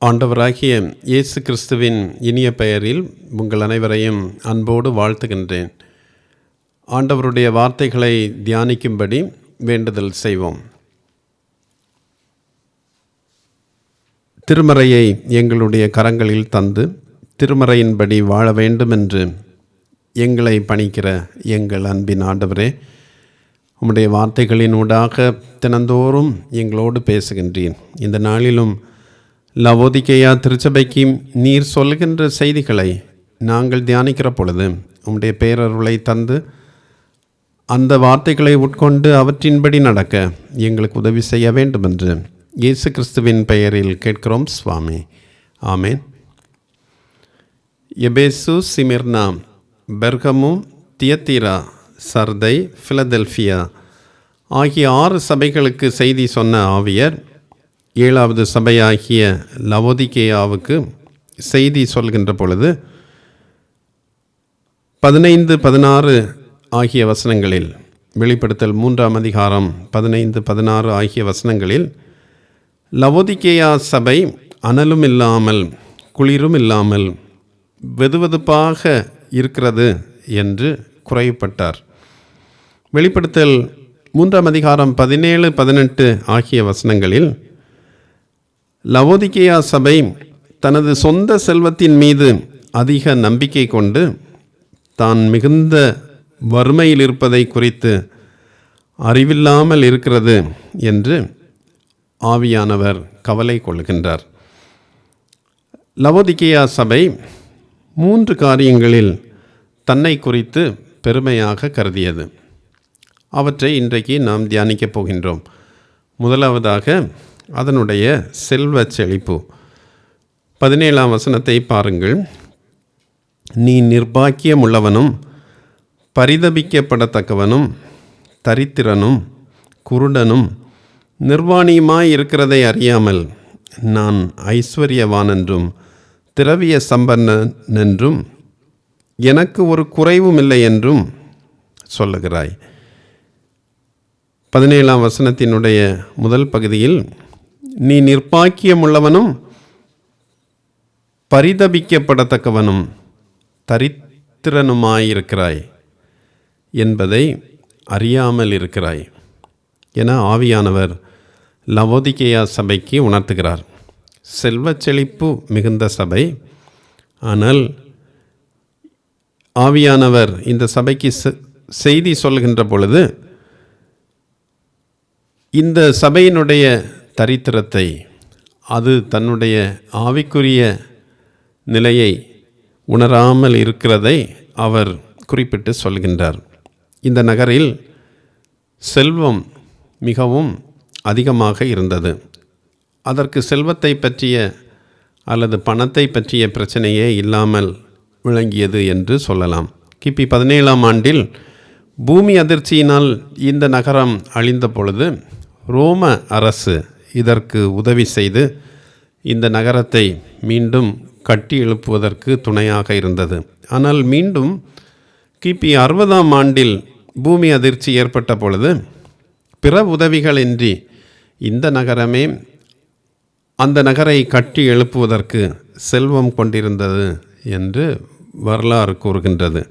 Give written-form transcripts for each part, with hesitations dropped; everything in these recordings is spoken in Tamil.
ஆண்டவராகிய இயேசு கிறிஸ்துவின் இனிய பெயரில் உங்கள் அனைவரையும் அன்போடு வாழ்த்துகின்றேன். ஆண்டவருடைய வார்த்தைகளை தியானிக்கும்படி வேண்டுதல் செய்வோம். திருமறையை எங்களுடைய கரங்களில் தந்து திருமறையின்படி வாழ வேண்டும் என்று எங்களை பணிக்கிற எங்கள் அன்பின் ஆண்டவரே, உம்முடைய வார்த்தைகளினூடாக தினந்தோறும் எங்களோடு பேசுகின்றீர். இந்த நாளிலும் லவோதிக்கேயா திருச்சபைக்கு நீர் சொல்கின்ற செய்திகளை நாங்கள் தியானிக்கிற பொழுது உம்முடைய பேரருளை தந்து அந்த வார்த்தைகளை உட்கொண்டு அவற்றின்படி நடக்க எங்களுக்கு உதவி செய்ய வேண்டும் என்று இயேசு கிறிஸ்துவின் பெயரில் கேட்கிறோம் சுவாமி, ஆமேன். எபேசு, சிமிர்னா, பெர்கமு, தியத்தீரா, சர்தை, பிலதெல்பியா ஆகிய 6 சபைகளுக்கு செய்தி சொன்ன ஆவியர் 7வது சபையாகிய லவோதிக்கேயாவுக்கு செய்தி சொல்கின்ற பொழுது 15-16 ஆகிய வசனங்களில், வெளிப்படுத்தல் 3ஆம் அதிகாரம் 15-16 ஆகிய வசனங்களில் லவோதிக்கேயா சபை அனலும் இல்லாமல் குளிரும் இல்லாமல் வெதுவெதுப்பாக இருக்கிறது என்று குறைப்பட்டார். வெளிப்படுத்தல் 3ஆம் அதிகாரம் 17-18 ஆகிய வசனங்களில் லவோதிக்கேயா சபை தனது சொந்த செல்வத்தின் மீது அதிக நம்பிக்கை கொண்டு தான் மிகுந்த வறுமையில் இருப்பதை குறித்து அறிவில்லாமல் இருக்கிறது என்று ஆவியானவர் கவலை கொள்கின்றார். லவோதிக்கேயா சபை 3 காரியங்களில் தன்னை குறித்து பெருமையாக கருதியது. அவற்றை இன்றைக்கு நாம் தியானிக்கப் போகின்றோம். முதலாவதாக அதனுடைய செல்வ செழிப்பு. 17ஆம் வசனத்தை பாருங்கள். நீ நிர்பாக்கியம் உள்ளவனும் பரிதபிக்கப்படத்தக்கவனும் தரித்திரனும் குருடனும் நிர்வாணியுமாய் இருக்கிறதை அறியாமல் நான் ஐஸ்வர்யவான் என்றும் திரவிய சம்பன்னன் என்றும் எனக்கு ஒரு குறைவும் இல்லை என்றும் சொல்லுகிறாய். 17ஆம் வசனத்தினுடைய முதல் பகுதியில் நீ நிர்பாக்கியம் உள்ளவனும் பரிதபிக்கப்படத்தக்கவனும் தரித்திரனுமாயிருக்கிறாய் என்பதை அறியாமல் இருக்கிறாய் என ஆவியானவர் லவோதிக்கேயா சபைக்கு உணர்த்துகிறார். செல்வ செழிப்பு மிகுந்த சபை, ஆனால் ஆவியானவர் இந்த சபைக்கு செய்தி சொல்கின்ற பொழுது இந்த சபையினுடைய தரித்திரத்தை, அது தன்னுடைய ஆவிக்குரிய நிலையை உணராமல் இருக்கிறதை அவர் குறிப்பிட்டு சொல்கின்றார். இந்த நகரில் செல்வம் மிகவும் அதிகமாக இருந்தது. அதற்கு செல்வத்தை பற்றிய அல்லது பணத்தை பற்றிய பிரச்சனையே இல்லாமல் விளங்கியது என்று சொல்லலாம். கிபி 17ஆம் ஆண்டில் பூமி அதிர்ச்சியினால் இந்த நகரம் அழிந்த பொழுது ரோம அரசு இதற்கு உதவி செய்து இந்த நகரத்தை மீண்டும் கட்டி எழுப்புவதற்கு துணையாக இருந்தது. ஆனால் மீண்டும் கிபி 60ஆம் ஆண்டில் பூமி அதிர்ச்சி ஏற்பட்ட பொழுது பிற உதவிகளின்றி இந்த நகரமே அந்த நகரை கட்டி எழுப்புவதற்கு செல்வம் கொண்டிருந்தது என்று வரலாறு கூறுகின்றது.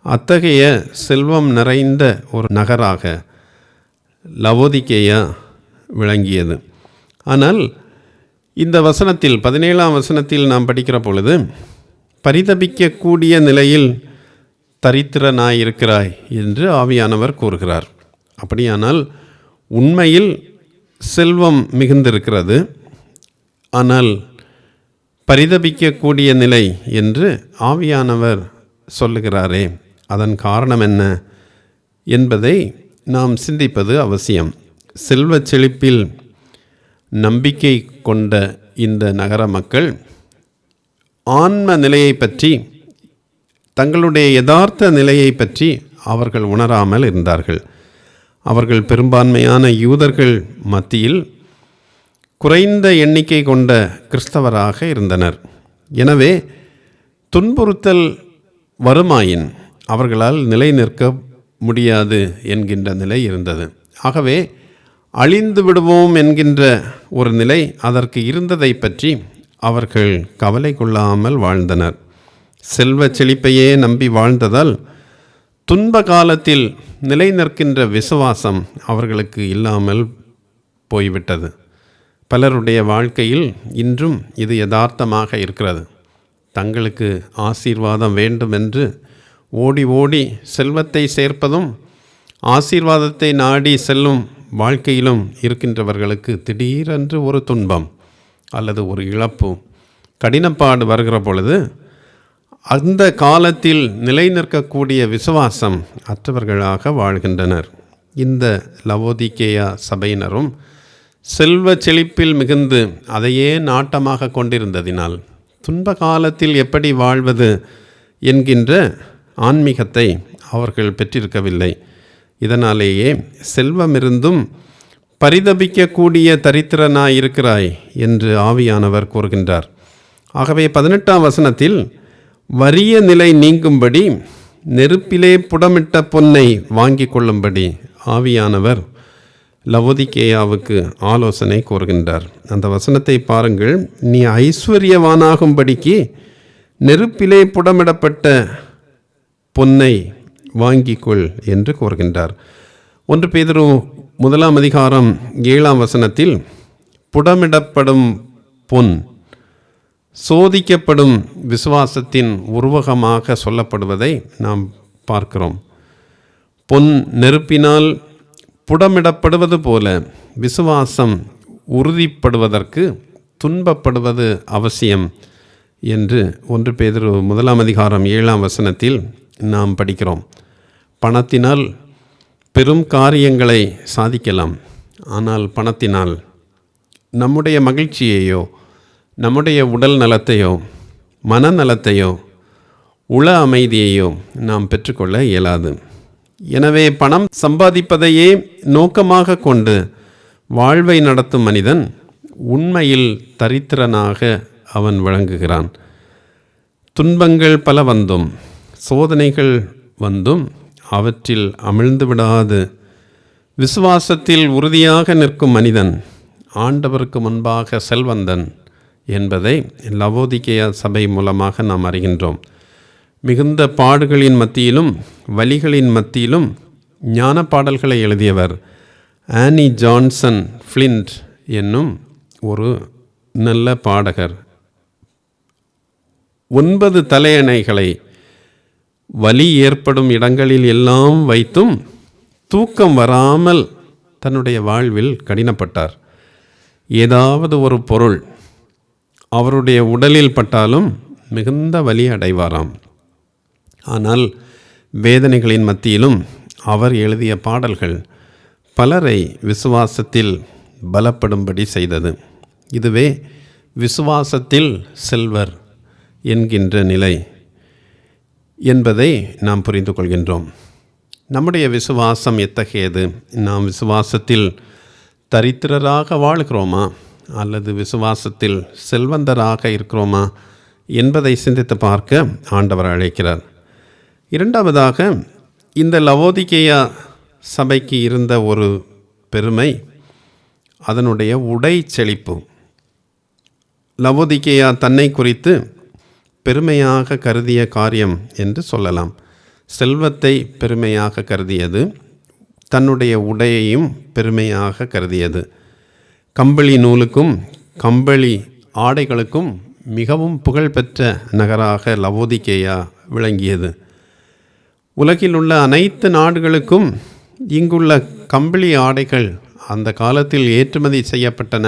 அத்தகைய செல்வம் நிறைந்த ஒரு நகராக லவோதிக்கேயா விளங்கியது. ஆனால் இந்த வசனத்தில் 17ஆம் வசனத்தில் நாம் படிக்கிற பொழுது பரிதபிக்கக்கூடிய நிலையில் தரித்திரனாயிருக்கிறாய் என்று ஆவியானவர் கூறுகிறார். அப்படியானால் உண்மையில் செல்வம் மிகுந்திருக்கிறது, ஆனால் பரிதபிக்கக்கூடிய நிலை என்று ஆவியானவர் சொல்லுகிறாரே, அதன் காரணம் என்ன என்பதை நாம் சிந்திப்பது அவசியம். செல்வ செழிப்பில் நம்பிக்கை கொண்ட இந்த நகர மக்கள் ஆன்ம நிலையை பற்றி, தங்களுடைய யதார்த்த நிலையை பற்றி அவர்கள் உணராமல் இருந்தார்கள். அவர்கள் பெரும்பான்மையான யூதர்கள் மத்தியில் குறைந்த எண்ணிக்கை கொண்ட கிறிஸ்தவராக இருந்தனர். எனவே துன்புறுத்தல் வருமாயின் அவர்களால் நிலை நிற்க முடியாது என்கின்ற நிலை இருந்தது. ஆகவே அழிந்து விடுவோம் என்கின்ற ஒரு நிலை அதற்கு இருந்ததை பற்றி அவர்கள் கவலை கொள்ளாமல் வாழ்ந்தனர். செல்வ செழிப்பையே நம்பி வாழ்ந்ததால் துன்ப காலத்தில் நிலை நிற்கின்ற விசுவாசம் அவர்களுக்கு இல்லாமல் போய்விட்டது. பலருடைய வாழ்க்கையில் இன்றும் இது யதார்த்தமாக இருக்கிறது. தங்களுக்கு ஆசீர்வாதம் வேண்டுமென்று ஓடி ஓடி செல்வத்தை சேர்ப்பதும் ஆசீர்வாதத்தை நாடி செல்லும் வாழ்க்கையிலும் இருக்கின்றவர்களுக்கு திடீரென்று ஒரு துன்பம் அல்லது ஒரு இழப்பு, கடினப்பாடு வருகிற பொழுது அந்த காலத்தில் நிலை நிற்கக்கூடிய விசுவாசம் அற்றவர்களாக வாழ்கின்றனர். இந்த லவோதிக்கேயா சபையினரும் செல்வ செழிப்பில் மிகுந்து அதையே நாட்டமாக கொண்டிருந்ததினால் துன்ப காலத்தில் எப்படி வாழ்வது என்கின்ற ஆன்மீகத்தை அவர்கள் பெற்றிருக்கவில்லை. இதனாலேயே செல்வமிருந்தும் பரிதபிக்கக்கூடிய தரித்திரனாயிருக்கிறாய் என்று ஆவியானவர் கூறுகின்றார். ஆகவே 18ஆம் வசனத்தில் வறிய நிலை நீங்கும்படி நெருப்பிலே புடமிட்ட பொன்னை வாங்கி கொள்ளும்படி ஆவியானவர் லவோதிக்கேயாவுக்கு ஆலோசனை கூறுகின்றார். அந்த வசனத்தை பாருங்கள். நீ ஐஸ்வர்யவானாகும்படிக்கு நெருப்பிலே புடமிடப்பட்ட பொன்னை வாங்கிக்கொள் என்று கூறுகின்றார். 1 பேதுரு 1ஆம் அதிகாரம் 7ஆம் வசனத்தில் புடமிடப்படும் பொன் சோதிக்கப்படும் விசுவாசத்தின் உருவகமாக சொல்லப்படுவதை நாம் பார்க்கிறோம். பொன் நெருப்பினால் புடமிடப்படுவது போல விசுவாசம் உறுதிப்படுவதற்கு துன்பப்படுவது அவசியம் என்று 1 பேதுரு 1ஆம் அதிகாரம் 7ஆம் வசனத்தில் நாம் படிக்கிறோம். பணத்தினால் பெரும் காரியங்களை சாதிக்கலாம். ஆனால் பணத்தினால் நம்முடைய மகிழ்ச்சியையோ நம்முடைய உடல் நலத்தையோ மனநலத்தையோ உள அமைதியையோ நாம் பெற்றுக்கொள்ள இயலாது. எனவே பணம் சம்பாதிப்பதையே நோக்கமாக கொண்டு வாழ்வை நடத்தும் மனிதன் உண்மையில் தரித்திரனாக அவன் விளங்குகிறான். துன்பங்கள் பல வந்தும் சோதனைகள் வந்தும் அவற்றில் அமிழ்ந்து விடாது விசுவாசத்தில் உறுதியாக நிற்கும் மனிதன் ஆண்டவருக்கு முன்பாக செல்வந்தன் என்பதை லவோதிக்கேயா சபை மூலமாக நாம் அறிகின்றோம். மிகுந்த பாடுகளின் மத்தியிலும் வலிகளின் மத்தியிலும் ஞான பாடல்களை எழுதியவர் ஆனி ஜான்சன் ஃப்ளிண்ட் என்னும் ஒரு நல்ல பாடகர் 9 தலையணைகளை வலி ஏற்படும் இடங்களில் எல்லாம் வைத்தும் தூக்கம் வராமல் தன்னுடைய வாழ்வில் கடினப்பட்டார். ஏதாவது ஒரு பொருள் அவருடைய உடலில் பட்டாலும் மிகுந்த வலி அடைவாராம். ஆனால் வேதனைகளின் மத்தியிலும் அவர் எழுதிய பாடல்கள் பலரை விசுவாசத்தில் பலப்படும்படி செய்தது. இதுவே விசுவாசத்தில் செல்வர் என்கின்ற நிலை என்பதை நாம் புரிந்து கொள்கின்றோம். நம்முடைய விசுவாசம் எத்தகையது? நாம் விசுவாசத்தில் தரித்திரராக வாழ்கிறோமா அல்லது விசுவாசத்தில் செல்வந்தராக இருக்கிறோமா என்பதை சிந்தித்து பார்க்க ஆண்டவர் அழைக்கிறார். இரண்டாவதாக, இந்த லவோதிக்கேயா சபைக்கு இருந்த ஒரு பெருமை அதனுடைய உடை செழிப்பு. லவோதிக்கேயா தன்னை குறித்து பெருமையாக கருதிய காரியம் என்று சொல்லலாம். செல்வத்தை பெருமையாக கருதியது, தன்னுடைய உடையையும் பெருமையாக கருதியது. கம்பளி நூலுக்கும் கம்பளி ஆடைகளுக்கும் மிகவும் புகழ்பெற்ற நகராக லவோதிக்கேயா விளங்கியது. உலகில் உள்ள அனைத்து நாடுகளுக்கும் இங்குள்ள கம்பளி ஆடைகள் அந்த காலத்தில் ஏற்றுமதி செய்யப்பட்டன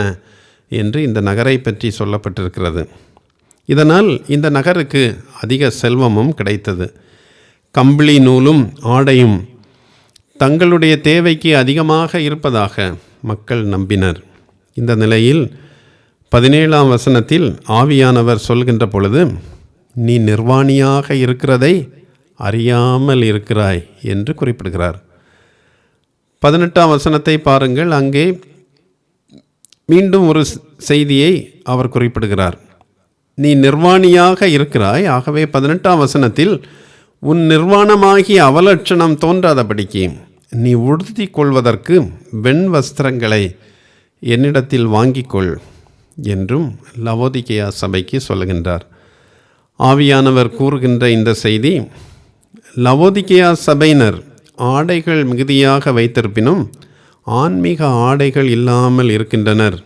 என்று இந்த நகரை பற்றி சொல்லப்பட்டிருக்கிறது. இதனால் இந்த நகருக்கு அதிக செல்வமும் கிடைத்தது. கம்பளி நூலும் ஆடையும் தங்களுடைய தேவைக்கு அதிகமாக இருப்பதாக மக்கள் நம்பினர். இந்த நிலையில் 17ஆம் வசனத்தில் ஆவியானவர் சொல்கின்ற பொழுது, நீ நிர்வாணியாக இருக்கிறதை அறியாமல் இருக்கிறாய் என்று குறிப்பிடுகிறார். 18ஆம் வசனத்தை பாருங்கள். அங்கே மீண்டும் ஒரு செய்தியை அவர் குறிப்பிடுகிறார். நீ நிர்வாணியாக இருக்கிறாய். ஆகவே 18ஆம் வசனத்தில் உன் நிர்வாணமாகிய அவலட்சணம் தோன்றாதபடிக்கு நீ உடுத்தி கொள்வதற்கு வெண் வஸ்திரங்களை என்னிடத்தில் வாங்கிக்கொள் என்றும் லவோதிகேயா சபைக்கு சொல்லுகின்றார். ஆவியானவர் கூறுகின்ற இந்த செய்தி லவோதிகேயா சபையினர் ஆடைகள் மிகுதியாக வைத்திருப்பினும் ஆன்மீக ஆடைகள் இல்லாமல் இருக்கின்றனர்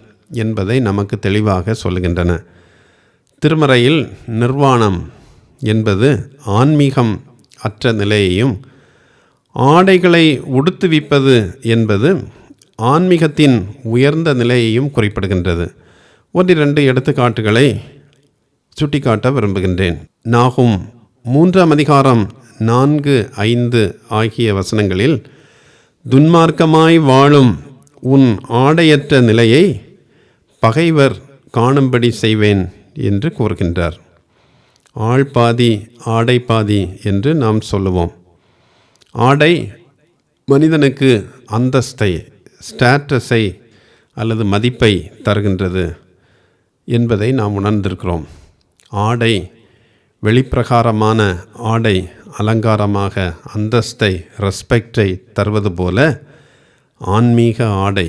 என்பதை நமக்கு தெளிவாக சொல்லுகின்றன. திருமறையில் நிர்வாணம் என்பது ஆன்மீகம் அற்ற நிலையையும், ஆடைகளை உடுத்துவிப்பது என்பது ஆன்மீகத்தின் உயர்ந்த நிலையையும் குறிப்பிடுகின்றது. 1-2 எடுத்துக்காட்டுகளை சுட்டிக்காட்ட விரும்புகின்றேன். நாகும் 3ஆம் அதிகாரம் 4-5 ஆகிய வசனங்களில் துன்மார்க்கமாய் வாழும் உன் ஆடையற்ற நிலையை பகைவர் காணும்படி செய்வேன் என்று கூறுகின்றார். ஆள் பாதி ஆடை பாதி என்று நாம் சொல்லுவோம். ஆடை மனிதனுக்கு அந்தஸ்தை, ஸ்டேட்டஸை அல்லது மதிப்பை தருகின்றது என்பதை நாம் உணர்ந்திருக்கிறோம். ஆடை வெளிப்பிரகாரமான ஆடை அலங்காரமாக அந்தஸ்தை, ரெஸ்பெக்டை தருவது போல ஆன்மீக ஆடை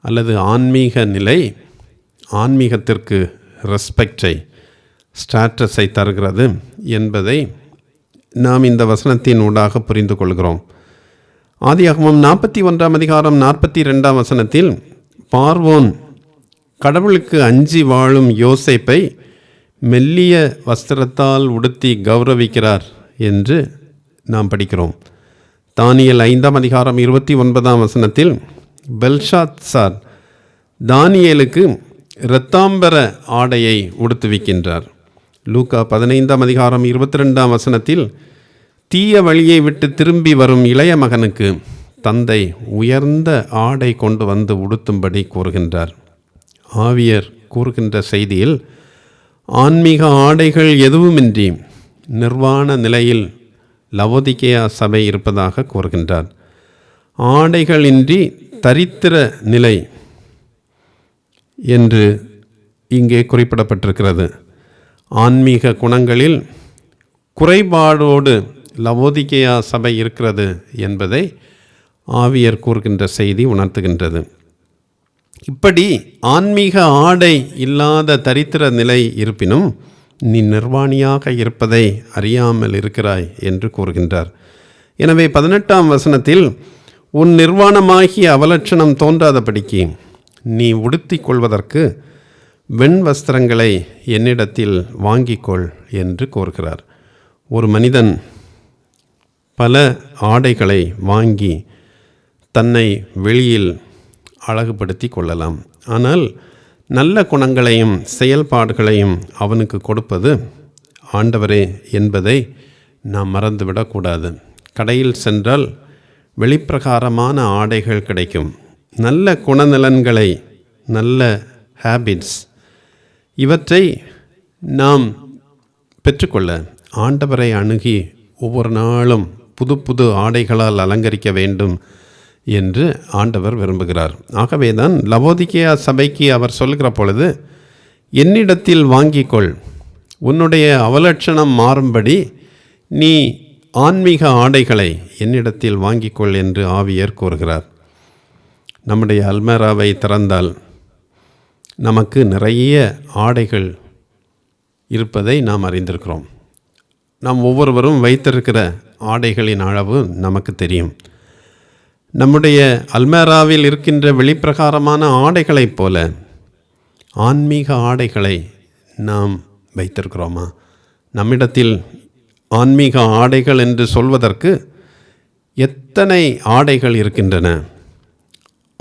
அல்லது ஆன்மீக நிலை ஆன்மீகத்திற்கு ரெஸ்பெக்டை, ஸ்டேட்டஸை தருகிறது என்பதை நாம் இந்த வசனத்தின் ஊடாக புரிந்து கொள்கிறோம். ஆதியாகமம் 41ஆம் அதிகாரம் 42ஆம் வசனத்தில் பார்வோன் கடவுளுக்கு அஞ்சி வாழும் யோசேப்பை மெல்லிய வஸ்திரத்தால் உடுத்தி கௌரவிக்கிறார் என்று நாம் படிக்கிறோம். தானியேல் 5ஆம் அதிகாரம் 29ஆம் வசனத்தில் பெல்ஷாத்சார் தானியேலுக்கு இரத்தாம்பர ஆடையை உடுத்துவிக்கின்றார். லூக்கா 15ஆம் அதிகாரம் 22ஆம் வசனத்தில் தீய வழியை விட்டு திரும்பி வரும் இளைய மகனுக்கு தந்தை உயர்ந்த ஆடை கொண்டு வந்து உடுத்தும்படி கூறுகின்றார். ஆவியர் கூறுகின்ற செய்தியில் ஆன்மீக ஆடைகள் எதுவுமின்றி நிர்வாண நிலையில் லவோதிகேயா சபை இருப்பதாக கூறுகின்றார். ஆடைகளின்றி தரித்திர நிலை என்று இங்கே குறிப்பிடப்பட்டிருக்கிறது. ஆன்மீக குணங்களில் குறைபாடோடு லவோதிகேயா சபை இருக்கிறது என்பதை ஆவியர் கூறுகின்ற செய்தி உணர்த்துகின்றது. இப்படி ஆன்மீக ஆடை இல்லாத தரித்திர நிலை இருப்பினும் நீ நிர்வாணியாக இருப்பதை அறியாமல் இருக்கிறாய் என்று கூறுகின்றார். எனவே 18ஆம் வசனத்தில் உன் நிர்வாணமாகிய அவலட்சணம் தோன்றாதபடிக்கு நீ உடுத்திக் கொள்வதற்கு வெண் வஸ்திரங்களை என்னிடத்தில் வாங்கிக்கொள் என்று கோருகிறார். ஒரு மனிதன் பல ஆடைகளை வாங்கி தன்னை வெளியில் அழகுபடுத்தி கொள்ளலாம். ஆனால் நல்ல குணங்களையும் செயல்பாடுகளையும் அவனுக்கு கொடுப்பது ஆண்டவரே என்பதை நாம் மறந்துவிடக்கூடாது. கடையில் சென்றால் வெளிப்பிரகாரமான ஆடைகள் கிடைக்கும். நல்ல குணநலன்களை, நல்ல ஹேபிட்ஸ், இவற்றை நாம் பெற்றுக்கொள்ள ஆண்டவரை அணுகி ஒவ்வொரு நாளும் புது புது ஆடைகளால் அலங்கரிக்க வேண்டும் என்று ஆண்டவர் விரும்புகிறார். ஆகவே தான் லவோதிகேயா சபைக்கு அவர் சொல்கிற பொழுது என்னிடத்தில் வாங்கிக்கொள், உன்னுடைய அவலட்சணம் மாறும்படி நீ ஆன்மீக ஆடைகளை என்னிடத்தில் வாங்கிக்கொள் என்று ஆவியர் கூறுகிறார். நம்முடைய அல்மேராவை திறந்தால் நமக்கு நிறைய ஆடைகள் இருப்பதை நாம் அறிந்திருக்கிறோம். நாம் ஒவ்வொருவரும் வைத்திருக்கிற ஆடைகளின் அளவு நமக்கு தெரியும். நம்முடைய அல்மேராவில் இருக்கின்ற வெளிப்பிரகாரமான ஆடைகளைப் போல ஆன்மீக ஆடைகளை நாம் வைத்திருக்கிறோமா? நம்மிடத்தில் ஆன்மீக ஆடைகள் என்று சொல்வதற்கு எத்தனை ஆடைகள் இருக்கின்றன?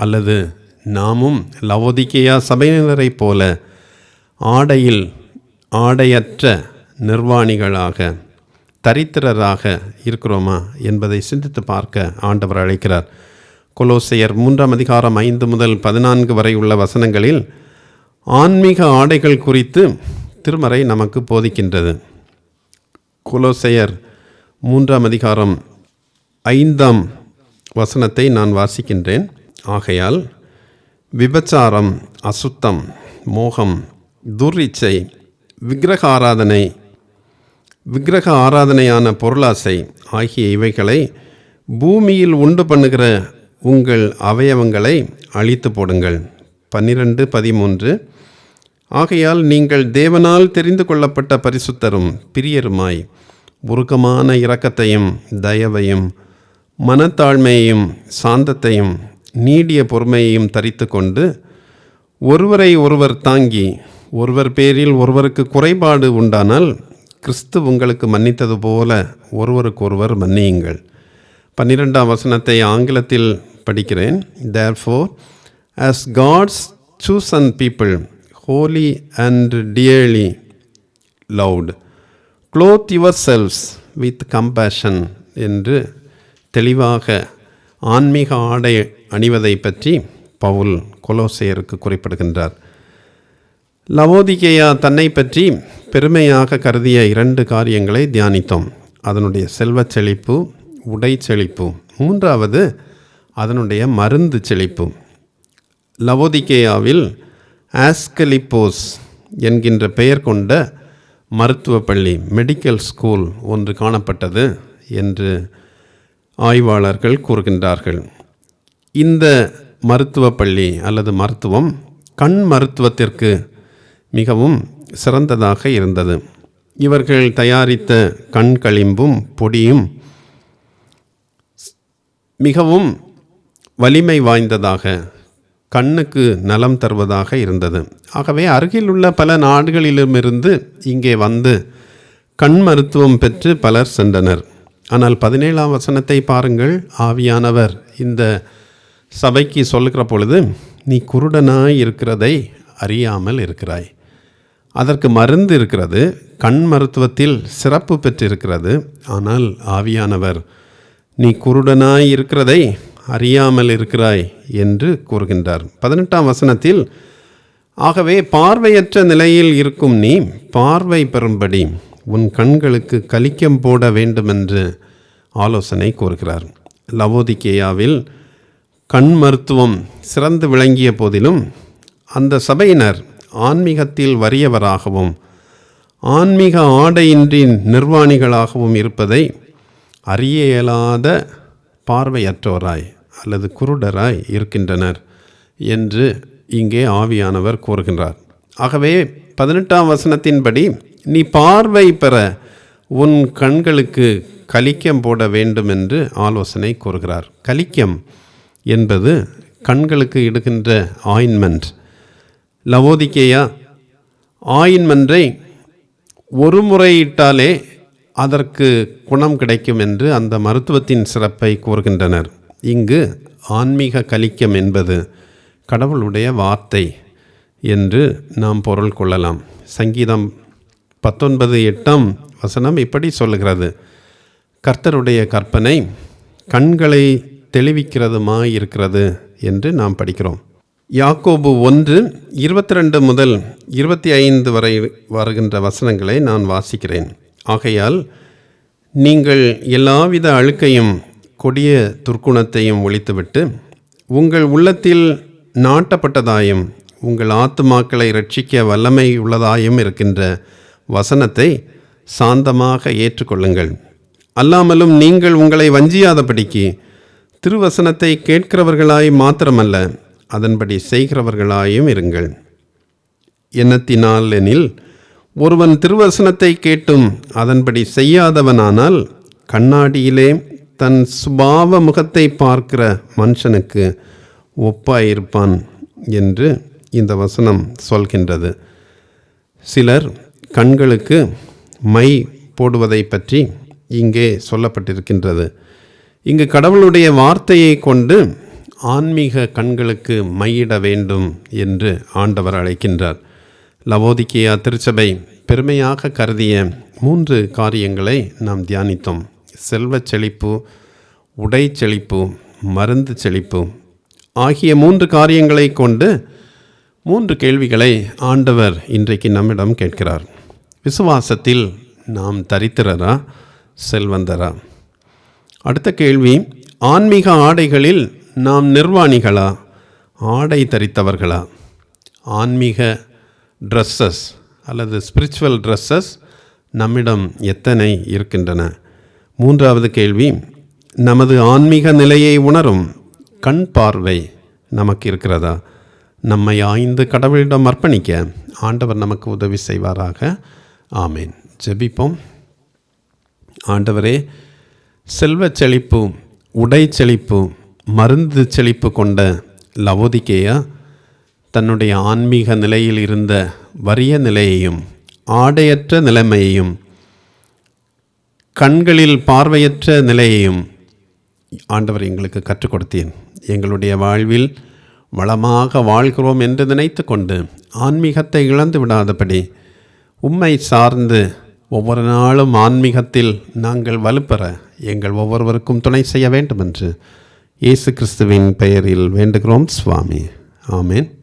அல்லது நாமும் லவோதிகேயா சபையினரைப் போல ஆடையில் ஆடையற்ற நிர்வாணிகளாக, தரித்திரராக இருக்கிறோமா என்பதை சிந்தித்து பார்க்க ஆண்டவர் அழைக்கிறார். கொலோசையர் 3ஆம் அதிகாரம் 5 முதல் 14 வரை உள்ள வசனங்களில் ஆன்மீக ஆடைகள் குறித்து திருமறை நமக்கு போதிக்கின்றது. கொலோசையர் 3ஆம் அதிகாரம் 5ஆம் வசனத்தை நான் வாசிக்கின்றேன். ஆகையால் விபச்சாரம், அசுத்தம், மோகம், துர்இச்சை, விக்கிரக ஆராதனையான பொருளாசை ஆகிய இவைகளை பூமியில் உண்டு பண்ணுகிற உங்கள் அவயவங்களை அழித்து போடுங்கள். 12:13 ஆகையால் நீங்கள் தேவனால் தெரிந்து கொள்ளப்பட்ட பரிசுத்தரும் பிரியருமாய் உருக்கமான இரக்கத்தையும் தயவையும் மனத்தாழ்மையையும் சாந்தத்தையும் நீடிய பொறுமையையும் தரித்து கொண்டு ஒருவரை ஒருவர் தாங்கி ஒருவர் பேரில் ஒருவருக்கு குறைபாடு உண்டானால் கிறிஸ்து உங்களுக்கு மன்னித்தது போல ஒருவருக்கொருவர் மன்னியுங்கள். 12ஆம் வசனத்தை ஆங்கிலத்தில் படிக்கிறேன். Therefore, as God's chosen people, holy and dearly loved, clothe yourselves with compassion என்று தெளிவாக ஆன்மீக ஆடை அணிவதை பற்றி பவுல் கொலோசையருக்கு குறிப்பிடுகின்றார். லவோதிகேயா தன்னை பற்றி பெருமையாக கருதிய 2 காரியங்களை தியானித்தோம். அதனுடைய செல்வச் செழிப்பு, உடை செழிப்பு. 3வது அதனுடைய மருந்து செழிப்பு. லவோதிகேயாவில் ஆஸ்கலிப்போஸ் என்கின்ற பெயர் கொண்ட மருத்துவ பள்ளி, மெடிக்கல் ஸ்கூல் ஒன்று காணப்பட்டது என்று ஆய்வாளர்கள் கூறுகின்றார்கள். இந்த மருத்துவ பள்ளி அல்லது மருத்துவம் கண் மருத்துவத்திற்கு மிகவும் சிறந்ததாக இருந்தது. இவர்கள் தயாரித்த கண் களிம்பும் பொடியும் மிகவும் வலிமை வாய்ந்ததாக, கண்ணுக்கு நலம் தருவதாக இருந்தது. ஆகவே அருகிலுள்ள பல நாடுகளிலுமிருந்து இங்கே வந்து கண் மருத்துவம் பெற்று பலர் சென்றனர். ஆனால் 17ஆம் வசனத்தை பாருங்கள். ஆவியானவர் இந்த சபைக்கு சொல்லுகிற பொழுது, நீ குருடனாய் இருக்கிறதை அறியாமல் இருக்கிறாய். அதற்கு மருந்து இருக்கிறது, கண் மருத்துவத்தில் சிறப்பு பெற்றிருக்கிறது. ஆனால் ஆவியானவர் நீ குருடனாய் இருக்கிறதை அறியாமல் இருக்கிறாய் என்று கூறுகின்றார். 18ஆம் வசனத்தில், ஆகவே பார்வையற்ற நிலையில் இருக்கும் நீ பார்வை பெறும்படி உன் கண்களுக்கு கலிக்கம் போட வேண்டுமென்று ஆலோசனை கூறுகிறார். லவோதிகேயாவில் கண் மருத்துவம் சிறந்து விளங்கிய போதிலும் அந்த சபையினர் ஆன்மீகத்தில் வறியவராகவும் ஆன்மீக ஆடையின்றி நிர்வாணிகளாகவும் இருப்பதை அறிய இயலாத பார்வையற்றோராய் அல்லது குருடராய் இருக்கின்றனர் என்று இங்கே ஆவியானவர் கூறுகின்றார். ஆகவே 18ஆம் வசனத்தின்படி நீ பார்வை பெற உன் கண்களுக்கு கலிக்கம் போட வேண்டும் என்று ஆலோசனை கூறுகிறார். கலிக்கம் என்பது கண்களுக்கு இடுகின்ற ஆயின்மெண்ட். லவோதிகேயா ஆயின்மென்றை ஒரு முறையிட்டாலே அதற்கு குணம் கிடைக்கும் என்று அந்த மருத்துவத்தின் சிறப்பை கூறுகின்றனர். இங்கு ஆன்மீக கலிக்கம் என்பது கடவுளுடைய வார்த்தை என்று நாம் பொருள் கொள்ளலாம். சங்கீதம் 19:8 வசனம் இப்படி சொல்லுகிறது, கர்த்தருடைய கற்பனை கண்களை தெளிவிக்கிறதுமாயிருக்கிறது என்று நாம் படிக்கிறோம். யாக்கோபு 1:22 முதல் 25 வரை வருகின்ற வசனங்களை நான் வாசிக்கிறேன். ஆகையால் நீங்கள் எல்லாவித அழுக்கையும் கொடிய துர்க்குணத்தையும் ஒழித்துவிட்டு உங்கள் உள்ளத்தில் நாட்டப்பட்டதாயும் உங்கள் ஆத்துமாக்களை இரட்சிக்க வல்லமை உள்ளதாயும் இருக்கின்ற வசனத்தை சாந்தமாக ஏற்றுக்கொள்ளுங்கள். அல்லாமலும் நீங்கள் உங்களை வஞ்சியாதபடிக்கு திருவசனத்தை கேட்கிறவர்களாய் மாத்திரமல்ல, அதன்படி செய்கிறவர்களாயும் இருங்கள். எண்ணத்தினால் எனில் ஒருவன் திருவசனத்தை கேட்டும் அதன்படி செய்யாதவனானால் கண்ணாடியிலே தன் சுபாவ முகத்தை பார்க்கிற மனுஷனுக்கு ஒப்பாயிருப்பான் என்று இந்த வசனம் சொல்கின்றது. சிலர் கண்களுக்கு மை போடுவதை பற்றி இங்கே சொல்லப்பட்டிருக்கின்றது. இங்கு கடவுளுடைய வார்த்தையை கொண்டு ஆன்மீக கண்களுக்கு மையிட வேண்டும் என்று ஆண்டவர் அழைக்கின்றார். லவோதிகேயா திருச்சபை பெருமையாக கருதிய 3 காரியங்களை நாம் தியானித்தோம். செல்வச் செழிப்பு, உடை செழிப்பு, மருந்து செழிப்பு ஆகிய 3 காரியங்களை கொண்டு 3 கேள்விகளை ஆண்டவர் இன்றைக்கு நம்மிடம் கேட்கிறார். விசுவாசத்தில் நாம் தரித்திரரா, செல்வந்தரா? அடுத்த கேள்வி, ஆன்மீக ஆடைகளில் நாம் நிர்வாணிகளா, ஆடை தரித்தவர்களா? ஆன்மீக ட்ரெஸ்ஸஸ் அல்லது ஸ்பிரிச்சுவல் ட்ரெஸ்ஸஸ் நம்மிடம் எத்தனை இருக்கின்றன? 3வது கேள்வி, நமது ஆன்மீக நிலையை உணரும் கண் பார்வை நமக்கு இருக்கிறதா? நம்மை ஆய்ந்து கடவுளிடம் அர்ப்பணிக்க ஆண்டவர் நமக்கு உதவி செய்வாராக. ஆமேன். ஜெபிப்போம். ஆண்டவரே, செல்வ செழிப்பு, உடை செழிப்பு, மருந்து செழிப்பு கொண்ட லவோதிக்கேயா தன்னுடைய ஆன்மீக நிலையில் இருந்த வறிய நிலையையும் ஆடையற்ற நிலைமையையும் கண்களில் பார்வையற்ற நிலையையும் ஆண்டவர் எங்களுக்கு கற்றுக் கொடுத்தேன். எங்களுடைய வாழ்வில் வளமாக வாழ்கிறோம் என்று நினைத்து கொண்டு ஆன்மீகத்தை இழந்து விடாதபடி உம்மை சார்ந்து ஒவ்வொரு நாளும் ஆன்மீகத்தில் நாங்கள் வலுப்பெற எங்கள் ஒவ்வொருவருக்கும் துணை செய்ய வேண்டும் என்று இயேசு கிறிஸ்துவின் பெயரில் வேண்டுகிறோம் சுவாமி. ஆமேன்.